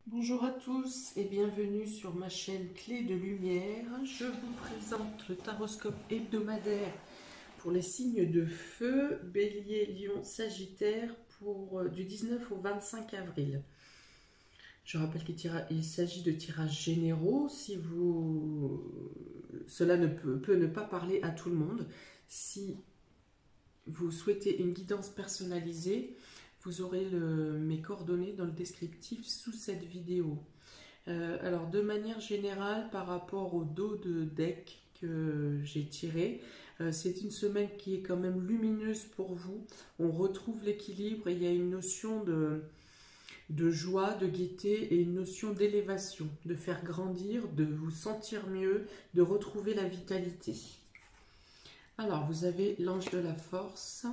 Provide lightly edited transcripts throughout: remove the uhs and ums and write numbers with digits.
Bonjour à tous et bienvenue sur ma chaîne Clé de Lumière. Je vous présente le taroscope hebdomadaire pour les signes de feu, Bélier, Lion, Sagittaire pour du 19 au 25 avril. Je rappelle qu'il s'agit de tirages généraux. Cela peut ne pas parler à tout le monde. Si vous souhaitez une guidance personnalisée, vous aurez mes coordonnées dans le descriptif sous cette vidéo. Alors, de manière générale, par rapport au dos de deck que j'ai tiré, c'est une semaine qui est quand même lumineuse pour vous. On retrouve l'équilibre et il y a une notion de joie, de gaieté et une notion d'élévation, de faire grandir, de vous sentir mieux, de retrouver la vitalité. Alors, vous avez l'ange de la force,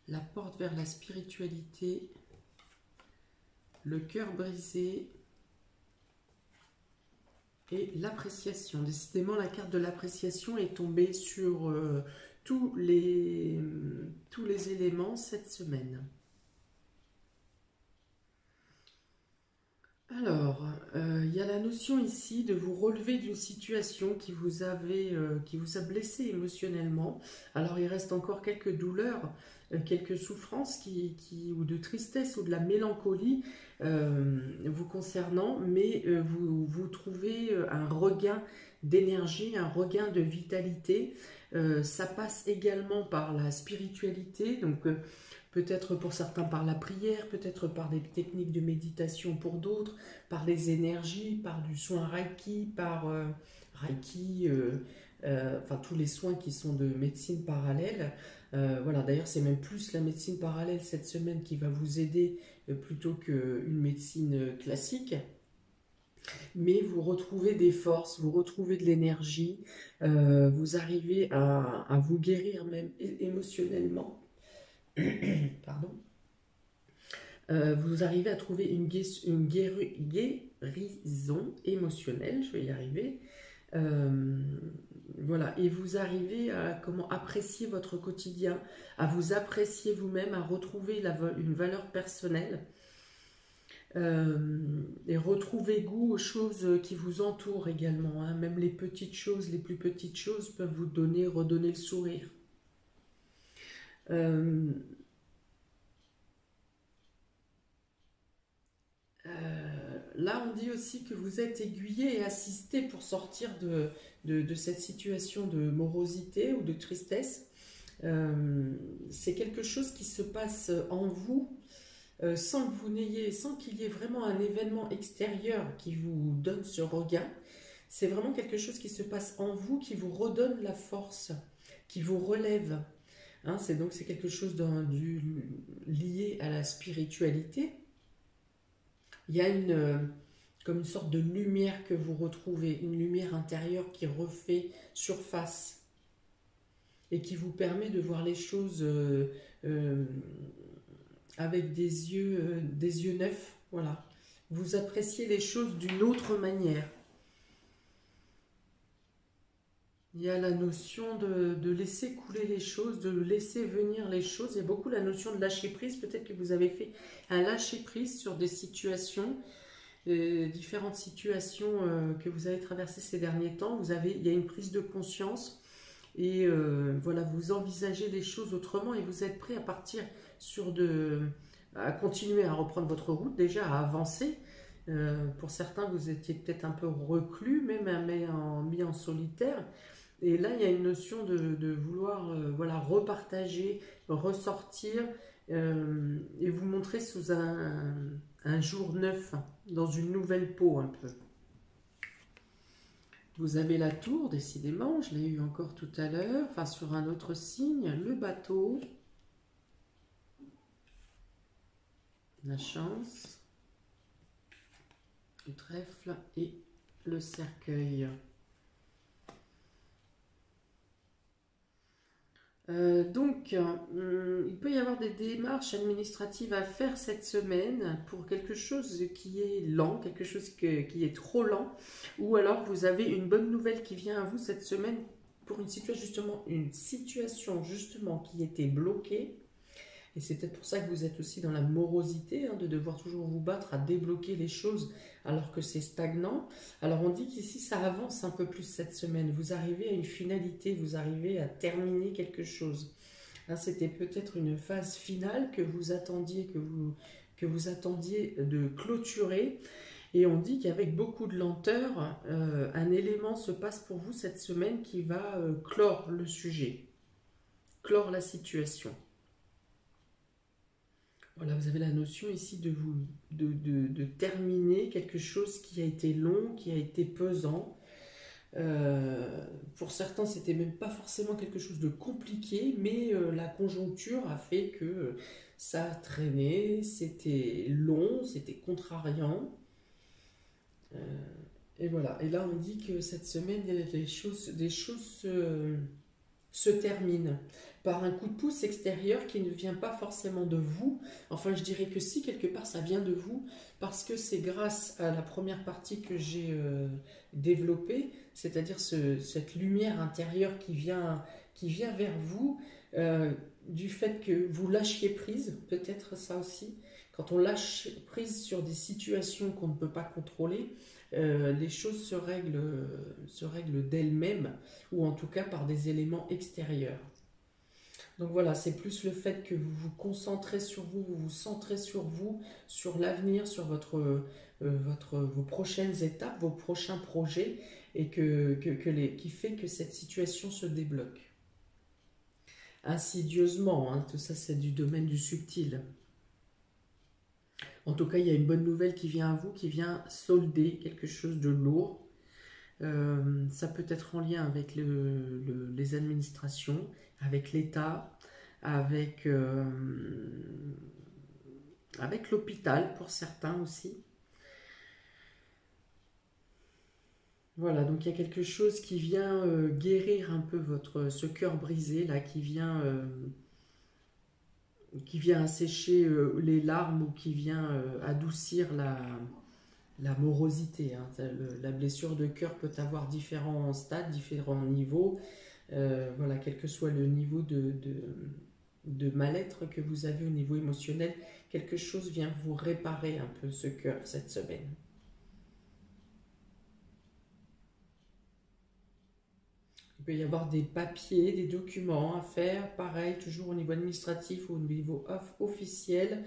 la porte vers la spiritualité, le cœur brisé, et l'appréciation. Décidément, la carte de l'appréciation est tombée sur tous les éléments cette semaine. Alors, il y a la notion ici de vous relever d'une situation qui vous a blessé émotionnellement. Alors, il reste encore quelques douleurs, quelques souffrances ou de tristesse ou de la mélancolie vous concernant, mais vous trouvez un regain d'énergie, un regain de vitalité. Ça passe également par la spiritualité, donc peut-être pour certains par la prière, peut-être par des techniques de méditation pour d'autres, par les énergies, par du soin Reiki, enfin tous les soins qui sont de médecine parallèle. Voilà, d'ailleurs c'est même plus la médecine parallèle cette semaine qui va vous aider plutôt qu'une médecine classique. Mais vous retrouvez des forces, vous retrouvez de l'énergie, vous arrivez à vous guérir même émotionnellement. Pardon. Vous arrivez à trouver une guérison émotionnelle, je vais y arriver. Euh, voilà, et vous arrivez à comment apprécier votre quotidien, à vous apprécier vous-même, à retrouver une valeur personnelle et retrouver goût aux choses qui vous entourent également, hein. Même les petites choses, les plus petites choses peuvent vous redonner le sourire. Euh, Là, on dit aussi que vous êtes aiguillé et assisté pour sortir de cette situation de morosité ou de tristesse. C'est quelque chose qui se passe en vous sans qu'il y ait vraiment un événement extérieur qui vous donne ce regain. C'est vraiment quelque chose qui se passe en vous, qui vous redonne la force, qui vous relève. Hein, c'est quelque chose lié à la spiritualité. Il y a comme une sorte de lumière que vous retrouvez, une lumière intérieure qui refait surface et qui vous permet de voir les choses euh, avec des yeux neufs. Voilà. Vous appréciez les choses d'une autre manière. Il y a la notion de laisser couler les choses, de laisser venir les choses. Il y a beaucoup la notion de lâcher prise. Peut-être que vous avez fait un lâcher prise sur des situations, différentes situations que vous avez traversées ces derniers temps. Il y a une prise de conscience et voilà, vous envisagez les choses autrement et vous êtes prêt à partir à continuer à reprendre votre route, déjà à avancer. Pour certains, vous étiez peut-être un peu reclus, même mis en solitaire. Et là, il y a une notion de vouloir voilà, repartager, ressortir et vous montrer sous un jour neuf, dans une nouvelle peau un peu. Vous avez la tour, décidément, je l'ai eu encore tout à l'heure, enfin sur un autre signe, le bateau, la chance, le trèfle et le cercueil. Il peut y avoir des démarches administratives à faire cette semaine pour quelque chose qui est lent, quelque chose qui est trop lent, ou alors vous avez une bonne nouvelle qui vient à vous cette semaine pour une situation justement qui était bloquée Et c'est peut-être pour ça que vous êtes aussi dans la morosité, hein, de devoir toujours vous battre à débloquer les choses alors que c'est stagnant. Alors on dit qu'ici ça avance un peu plus cette semaine. Vous arrivez à une finalité, vous arrivez à terminer quelque chose. Hein, c'était peut-être une phase finale que vous attendiez de clôturer. Et on dit qu'avec beaucoup de lenteur, un élément se passe pour vous cette semaine qui va clore le sujet, clore la situation. Voilà, vous avez la notion ici de terminer quelque chose qui a été long, qui a été pesant. Pour certains, c'était même pas forcément quelque chose de compliqué, mais la conjoncture a fait que ça a traîné, c'était long, c'était contrariant. Euh, et voilà. Et là, on dit que cette semaine, des choses se terminent par un coup de pouce extérieur qui ne vient pas forcément de vous. Enfin, je dirais que si, quelque part, ça vient de vous, parce que c'est grâce à la première partie que j'ai développée, c'est-à-dire cette lumière intérieure qui vient vers vous, du fait que vous lâchiez prise, peut-être ça aussi. Quand on lâche prise sur des situations qu'on ne peut pas contrôler, les choses se règlent d'elles-mêmes, ou en tout cas par des éléments extérieurs. Donc voilà, c'est plus le fait que vous vous concentrez sur vous, vous vous centrez sur vous, sur l'avenir, sur vos prochaines étapes, vos prochains projets, et qui fait que cette situation se débloque. Insidieusement, hein, tout ça c'est du domaine du subtil. En tout cas, il y a une bonne nouvelle qui vient à vous, qui vient solder quelque chose de lourd. Ça peut être en lien avec les administrations, avec l'État, avec, avec l'hôpital pour certains aussi. Voilà, donc il y a quelque chose qui vient guérir un peu ce cœur brisé, là, qui vient assécher les larmes ou qui vient adoucir la morosité. Hein. La blessure de cœur peut avoir différents stades, différents niveaux. Voilà, quel que soit le niveau de mal-être que vous avez au niveau émotionnel, quelque chose vient vous réparer un peu ce cœur cette semaine. Il peut y avoir des papiers, des documents à faire, pareil, toujours au niveau administratif ou au niveau officiel,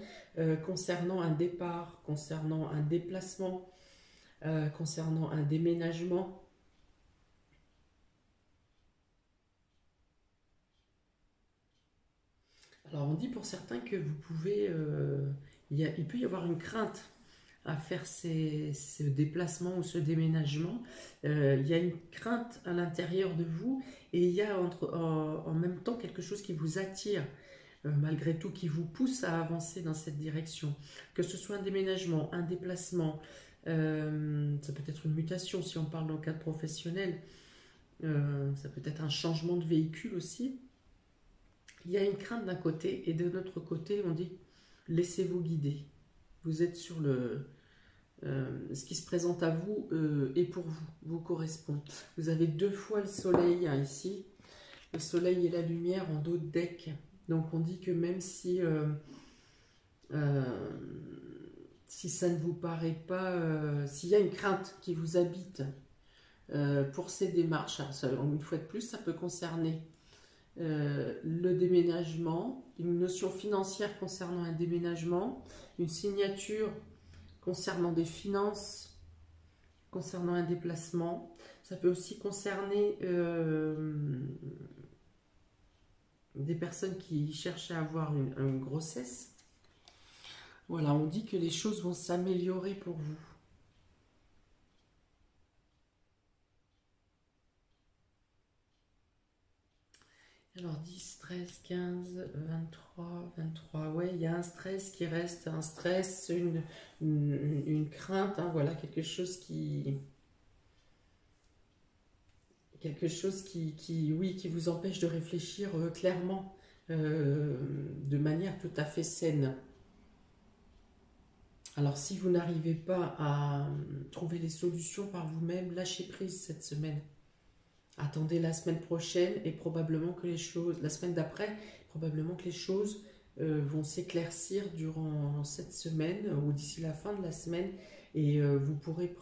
concernant un départ, concernant un déplacement, concernant un déménagement. Alors on dit pour certains que vous pouvez, il peut y avoir une crainte à faire ce déplacement ou ce déménagement. Il y a une crainte à l'intérieur de vous et il y a en même temps quelque chose qui vous attire, malgré tout, qui vous pousse à avancer dans cette direction. Que ce soit un déménagement, un déplacement, ça peut être une mutation si on parle dans le cadre professionnel, ça peut être un changement de véhicule aussi. Il y a une crainte d'un côté et de l'autre côté, on dit laissez-vous guider. Vous êtes sur ce qui se présente à vous et pour vous, vous correspond. Vous avez deux fois le soleil hein, ici, le soleil et la lumière en dos de deck. Donc on dit que même si ça ne vous paraît pas, s'il y a une crainte qui vous habite pour ces démarches, alors, une fois de plus, ça peut concerner le déménagement, une notion financière concernant un déménagement, une signature concernant des finances, concernant un déplacement. Ça peut aussi concerner des personnes qui cherchent à avoir une grossesse. Voilà, on dit que les choses vont s'améliorer pour vous. Alors 10, 13, 15, 23, 23, ouais, il y a un stress qui reste, un stress, une crainte, hein, voilà, quelque chose oui, qui vous empêche de réfléchir clairement, de manière tout à fait saine. Alors si vous n'arrivez pas à trouver les solutions par vous-même, lâchez prise cette semaine. Attendez la semaine prochaine et probablement que la semaine d'après, probablement que les choses vont s'éclaircir durant cette semaine ou d'ici la fin de la semaine et vous pourrez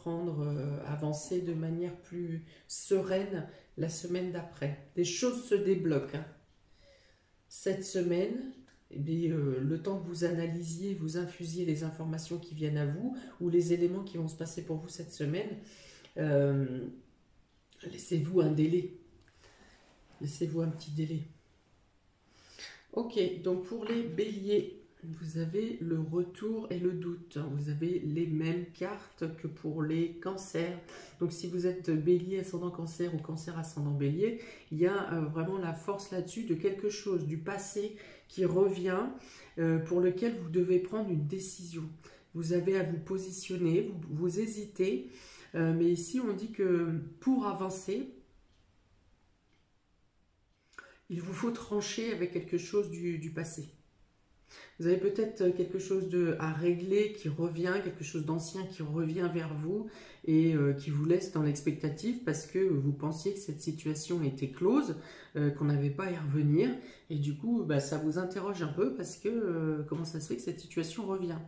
avancer de manière plus sereine la semaine d'après. Des choses se débloquent, hein. Cette semaine, eh bien, le temps que vous analysiez, vous infusiez les informations qui viennent à vous ou les éléments qui vont se passer pour vous cette semaine, euh, laissez-vous un délai. Laissez-vous un petit délai. Ok, donc pour les béliers, vous avez le retour et le doute. Vous avez les mêmes cartes que pour les cancers. Donc si vous êtes bélier ascendant cancer ou cancer ascendant bélier, il y a vraiment la force là-dessus de quelque chose, du passé qui revient, pour lequel vous devez prendre une décision. Vous avez à vous positionner, vous hésitez, mais ici on dit que pour avancer, il vous faut trancher avec quelque chose du passé. Vous avez peut-être quelque chose à régler qui revient, quelque chose d'ancien qui revient vers vous et qui vous laisse dans l'expectative parce que vous pensiez que cette situation était close, qu'on n'avait pas à y revenir. Et du coup, bah, ça vous interroge un peu parce que comment ça se fait que cette situation revient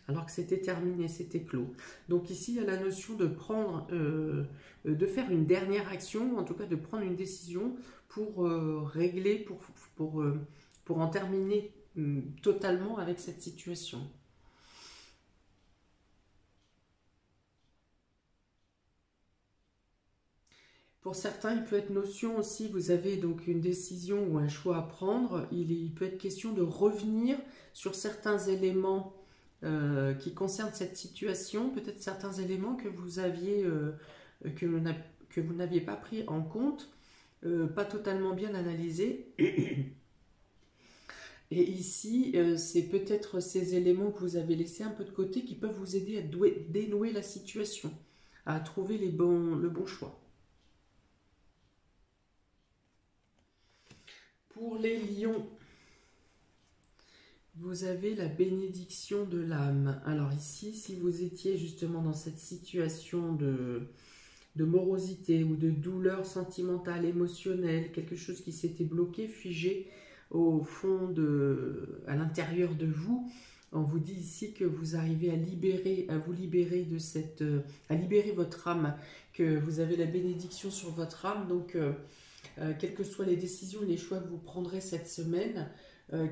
alors que c'était terminé, c'était clos. Donc ici, il y a la notion de prendre, de faire une dernière action, en tout cas de prendre une décision pour régler, pour en terminer totalement avec cette situation. Pour certains, il peut être notion aussi, vous avez donc une décision ou un choix à prendre, il peut être question de revenir sur certains éléments qui concernent cette situation, peut-être certains éléments que vous aviez, que vous n'aviez pas pris en compte, pas totalement bien analysés. Et ici, c'est peut-être ces éléments que vous avez laissés un peu de côté qui peuvent vous aider à dénouer la situation, à trouver le bon choix. Pour les lions, vous avez la bénédiction de l'âme. Alors ici, si vous étiez justement dans cette situation de morosité ou de douleur sentimentale, émotionnelle, quelque chose qui s'était bloqué, figé au fond à l'intérieur de vous, on vous dit ici que vous arrivez à vous libérer de à libérer votre âme, que vous avez la bénédiction sur votre âme, donc quelles que soient les décisions et les choix que vous prendrez cette semaine,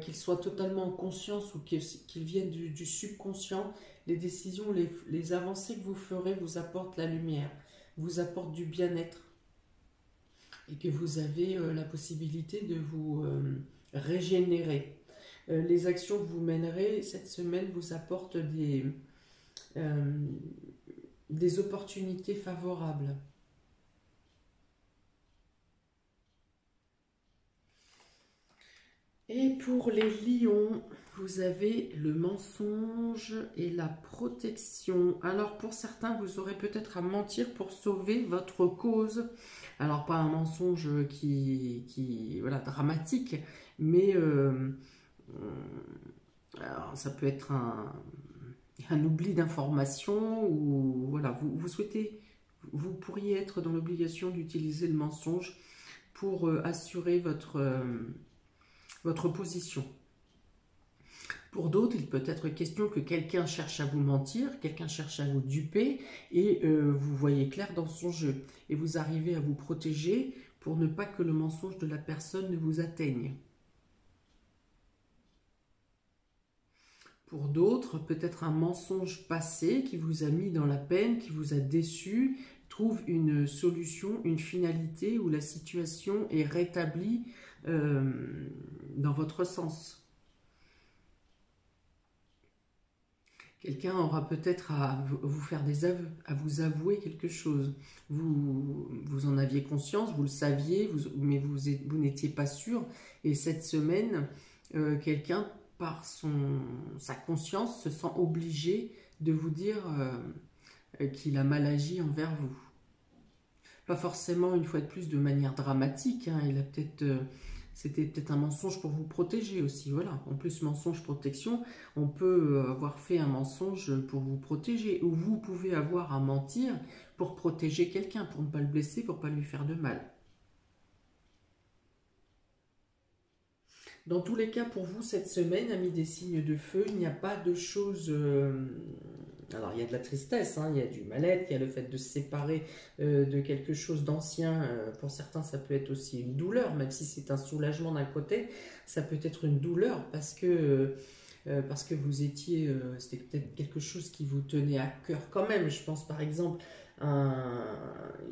qu'ils soient totalement en conscience ou qu'ils viennent du subconscient, les décisions, les avancées que vous ferez vous apportent la lumière, vous apportent du bien-être et que vous avez la possibilité de vous régénérer. Les actions que vous mènerez cette semaine vous apportent des opportunités favorables. Et pour les lions, vous avez le mensonge et la protection. Alors pour certains, vous aurez peut-être à mentir pour sauver votre cause. Alors pas un mensonge voilà, dramatique, mais alors, ça peut être un oubli d'information ou voilà, vous pourriez être dans l'obligation d'utiliser le mensonge pour assurer votre position. Pour d'autres, il peut être question que quelqu'un cherche à vous mentir, quelqu'un cherche à vous duper et vous voyez clair dans son jeu. Et vous arrivez à vous protéger pour ne pas que le mensonge de la personne ne vous atteigne. Pour d'autres, peut-être un mensonge passé qui vous a mis dans la peine, qui vous a déçu, trouve une solution, une finalité où la situation est rétablie dans votre sens. Quelqu'un aura peut-être à vous faire des aveux, à vous avouer quelque chose. Vous en aviez conscience, vous le saviez, mais vous n'étiez pas sûr. Et cette semaine, quelqu'un, par sa conscience, se sent obligé de vous dire qu'il a mal agi envers vous. Pas forcément, une fois de plus, de manière dramatique. Hein, c'était peut-être un mensonge pour vous protéger aussi. Voilà. En plus, mensonge, protection, on peut avoir fait un mensonge pour vous protéger. Ou vous pouvez avoir à mentir pour protéger quelqu'un, pour ne pas le blesser, pour ne pas lui faire de mal. Dans tous les cas, pour vous, cette semaine, amis des signes de feu, il n'y a pas de choses... alors, il y a de la tristesse, hein, il y a du mal-être, il y a le fait de se séparer de quelque chose d'ancien. Pour certains, ça peut être aussi une douleur, même si c'est un soulagement d'un côté, ça peut être une douleur parce que vous étiez... c'était peut-être quelque chose qui vous tenait à cœur quand même. Je pense par exemple à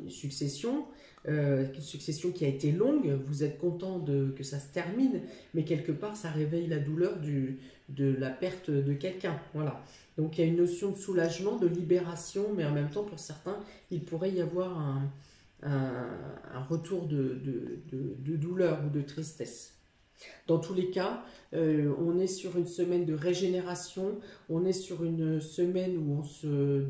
une succession qui a été longue, vous êtes content que ça se termine, mais quelque part, ça réveille la douleur de la perte de quelqu'un. Voilà. Donc il y a une notion de soulagement, de libération, mais en même temps, pour certains, il pourrait y avoir un retour de douleur ou de tristesse. Dans tous les cas, on est sur une semaine de régénération, on est sur une semaine où on se...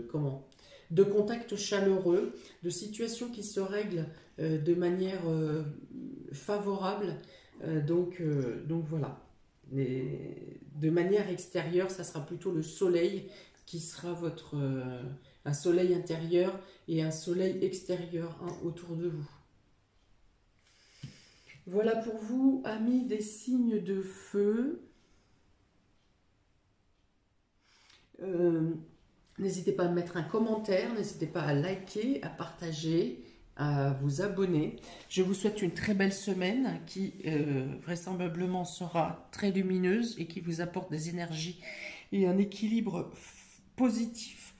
comment de contacts chaleureux, de situations qui se règlent de manière favorable. Donc voilà. De manière extérieure, ça sera plutôt le soleil qui sera un soleil intérieur et un soleil extérieur, hein, autour de vous. Voilà pour vous, amis des signes de feu. N'hésitez pas à mettre un commentaire, n'hésitez pas à liker, à partager, à vous abonner. Je vous souhaite une très belle semaine qui vraisemblablement sera très lumineuse et qui vous apporte des énergies et un équilibre positif.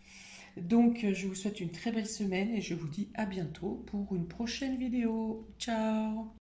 Donc je vous souhaite une très belle semaine et je vous dis à bientôt pour une prochaine vidéo. Ciao!